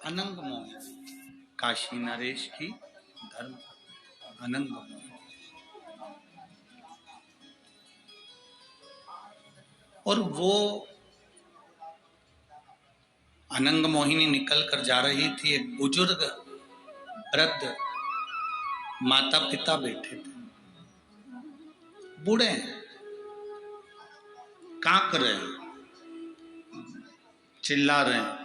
अनंग मोहिनी, काशी नरेश की धर्म अनंग मोहिनी। और वो अनंग मोहिनी निकल कर जा रही थी। एक बुजुर्ग वृद्ध माता पिता बैठे थे, बूढ़े हैं, कांप रहे हैं, चिल्ला रहे हैं।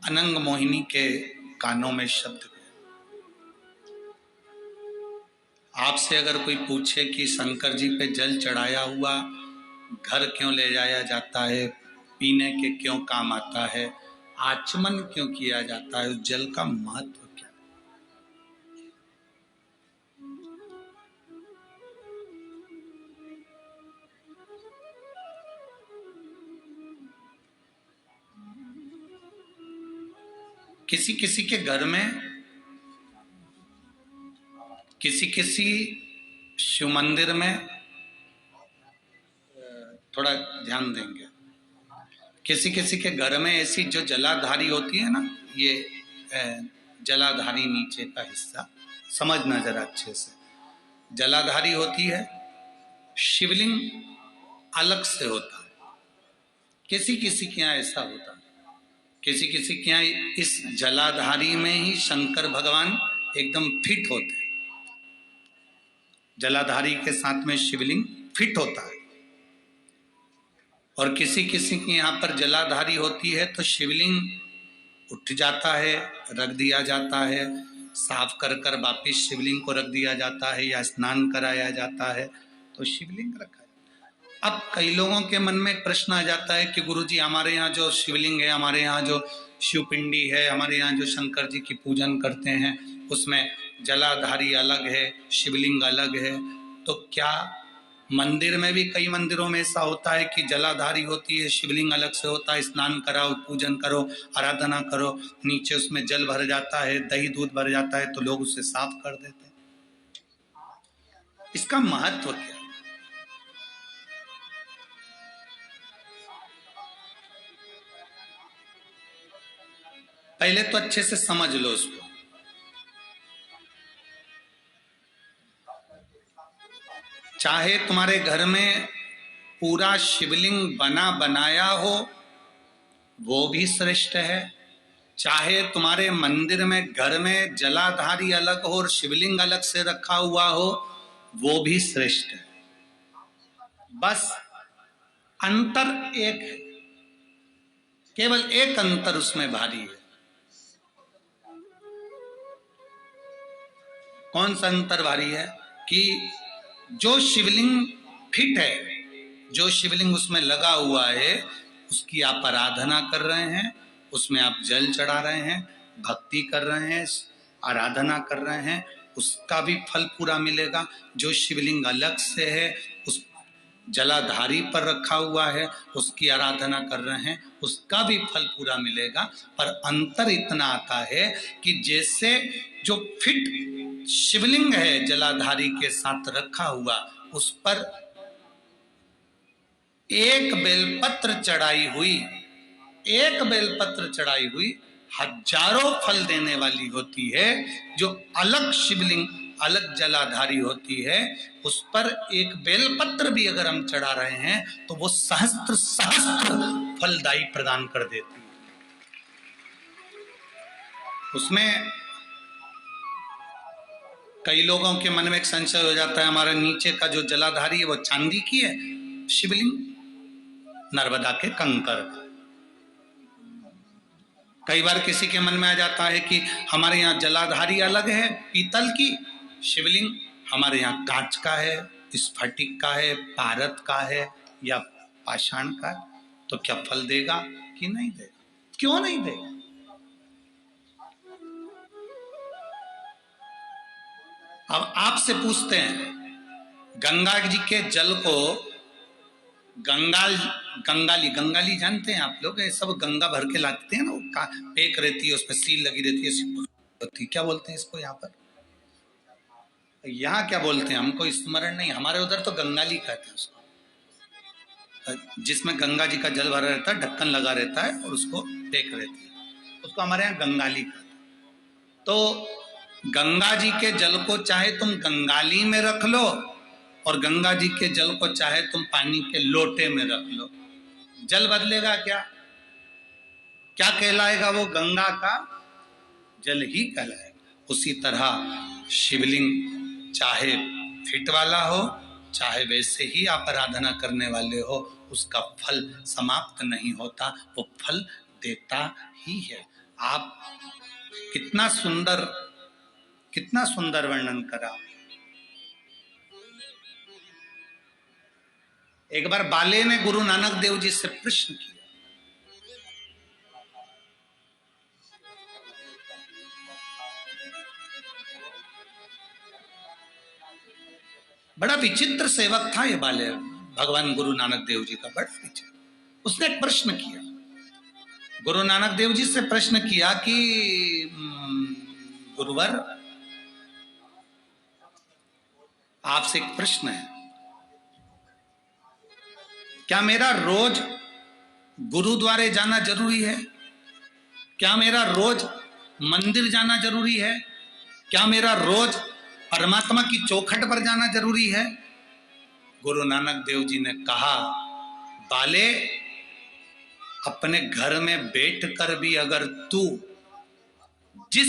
अनंग मोहिनी के कानों में शब्द गए। आपसे अगर कोई पूछे कि शंकर जी पे जल चढ़ाया हुआ घर क्यों ले जाया जाता है, पीने के क्यों काम आता है, आचमन क्यों किया जाता है, उस जल का महत्व क्या है? किसी किसी के घर में, किसी किसी शिव मंदिर में, थोड़ा ध्यान देंगे, किसी किसी के घर में ऐसी जो जलाधारी होती है ना, ये जलाधारी नीचे का हिस्सा समझना जरा अच्छे से, जलाधारी होती है, शिवलिंग अलग से होता है। किसी किसी के यहाँ ऐसा होता है, किसी किसी के यहाँ इस जलाधारी में ही शंकर भगवान एकदम फिट होते हैं। जलाधारी के साथ में शिवलिंग फिट होता है। और किसी किसी के यहाँ पर जलाधारी होती है तो शिवलिंग उठ जाता है, रख दिया जाता है, साफ कर कर वापिस शिवलिंग को रख दिया जाता है, या स्नान कराया जाता है तो शिवलिंग रखा है। अब कई लोगों के मन में प्रश्न आ जाता है कि गुरुजी, हमारे यहाँ जो शिवलिंग है, हमारे यहाँ जो शिवपिंडी है, हमारे यहाँ जो शंकर जी की पूजन करते हैं, उसमें जलाधारी अलग है, शिवलिंग अलग है, तो क्या मंदिर में भी कई मंदिरों में ऐसा होता है कि जलाधारी होती है, शिवलिंग अलग से होता है, स्नान कराओ, पूजन करो, आराधना करो, नीचे उसमें जल भर जाता है, दही दूध भर जाता है, तो लोग उसे साफ कर देते हैं। इसका महत्व क्या? पहले तो अच्छे से समझ लो उसको। चाहे तुम्हारे घर में पूरा शिवलिंग बना बनाया हो, वो भी श्रेष्ठ है। चाहे तुम्हारे मंदिर में, घर में जलाधारी अलग हो और शिवलिंग अलग से रखा हुआ हो, वो भी श्रेष्ठ है। बस अंतर एक है, केवल एक अंतर उसमें भारी है। कौन सा अंतर भारी है? कि जो शिवलिंग फिट है, जो शिवलिंग उसमें लगा हुआ है, उसकी आप आराधना कर रहे हैं, उसमें आप जल चढ़ा रहे हैं, भक्ति कर रहे हैं, आराधना कर रहे हैं, उसका भी फल पूरा मिलेगा। जो शिवलिंग अलग से है, उस जलाधारी पर रखा हुआ है, उसकी आराधना कर रहे हैं, उसका भी फल पूरा मिलेगा। पर अंतर इतना आता है कि जैसे जो फिट शिवलिंग है जलाधारी के साथ रखा हुआ, उस पर एक बेलपत्र चढ़ाई हुई, एक बेलपत्र चढ़ाई हुई हजारों फल देने वाली होती है। जो अलग शिवलिंग, अलग जलाधारी होती है, उस पर एक बेलपत्र भी अगर हम चढ़ा रहे हैं तो वो सहस्त्र सहस्त्र फलदायी प्रदान कर देती है। उसमें कई लोगों के मन में एक संशय हो जाता है, हमारे नीचे का जो जलाधारी है वो चांदी की है, शिवलिंग नर्मदा के कंकर का। कई बार किसी के मन में आ जाता है कि हमारे यहाँ जलाधारी अलग है पीतल की, शिवलिंग हमारे यहाँ कांच का है, स्फटिक का है, पारद का है या पाषाण का है, तो क्या फल देगा कि नहीं देगा? क्यों नहीं देगा? अब आपसे पूछते हैं, गंगा जी के जल को गंगाली जानते हैं आप लोग? ये सब गंगा भर के लाते हैं ना, वो पेक रहती है, उसमें सील लगी रहती है, क्या बोलते हैं इसको यहाँ पर? यहाँ क्या बोलते हैं हमको स्मरण नहीं, हमारे उधर तो गंगाली कहते हैं उसको। जिसमें गंगा जी का जल भरा रहता है, ढक्कन लगा रहता है और उसको देख रहती है, उसको हमारे यहाँ गंगाली कहते हैं। तो गंगा जी के जल को चाहे तुम गंगाली में रख लो और गंगा जी के जल को चाहे तुम पानी के लोटे में रख लो, जल बदलेगा क्या? क्या कहलाएगा? वो गंगा का जल ही कहलाएगा। उसी तरह शिवलिंग चाहे फिट वाला हो, चाहे वैसे ही आप आराधना करने वाले हो, उसका फल समाप्त नहीं होता, वो फल देता ही है। आप कितना सुंदर वर्णन करा। एक बार बाले ने गुरु नानक देव जी से प्रश्न किया, बड़ा विचित्र सेवक था ये बाले, भगवान गुरु नानक देव जी का, बड़ा विचित्र। उसने एक प्रश्न किया, गुरु नानक देव जी से प्रश्न किया कि गुरुवर, आपसे एक प्रश्न है, क्या मेरा रोज गुरुद्वारे जाना जरूरी है? क्या मेरा रोज मंदिर जाना जरूरी है? क्या मेरा रोज परमात्मा की चौखट पर जाना जरूरी है? गुरु नानक देव जी ने कहा, बाले, अपने घर में बैठकर भी अगर तू जिस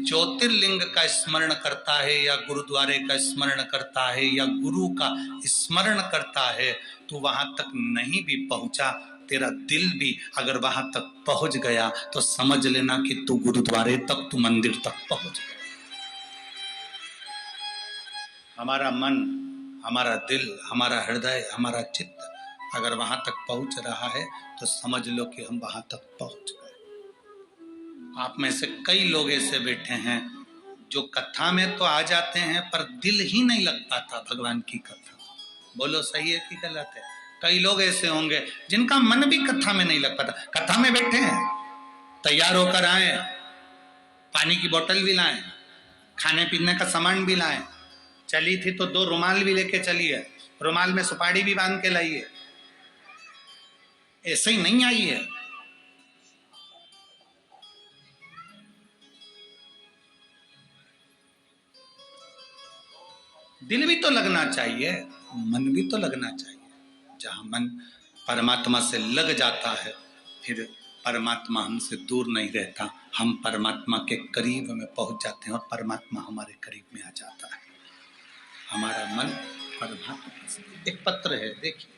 ज्योतिर्लिंग का स्मरण करता है या गुरुद्वारे का स्मरण करता है या गुरु का स्मरण करता है, तो वहां तक नहीं भी पहुंचा, तेरा दिल भी अगर वहां तक पहुंच गया तो समझ लेना कि तू गुरुद्वारे तक, तू मंदिर तक पहुंच गया। हमारा मन, हमारा दिल, हमारा हृदय, हमारा चित्त अगर वहां तक पहुंच रहा है तो समझ लो कि हम वहां तक पहुंच गए। आप में से कई लोग ऐसे बैठे हैं जो कथा में तो आ जाते हैं पर दिल ही नहीं लग पाता भगवान की कथा। बोलो सही है कि गलत है? कई लोग ऐसे होंगे जिनका मन भी कथा में नहीं लग पाता। कथा में बैठे हैं, तैयार होकर आए, पानी की बोतल भी लाएं, खाने पीने का सामान भी लाएं, चली थी तो 2 रुमाल भी लेके चली है, रुमाल में सुपारी भी बांध के लाई है। ऐसे ही नहीं आई है। दिल भी तो लगना चाहिए, मन भी तो लगना चाहिए। जहां मन परमात्मा से लग जाता है, फिर परमात्मा हमसे दूर नहीं रहता, हम परमात्मा के करीब में पहुंच जाते हैं और परमात्मा हमारे करीब में आ जाता है। हमारा मन परमात्मा। एक पत्र है, देखिए,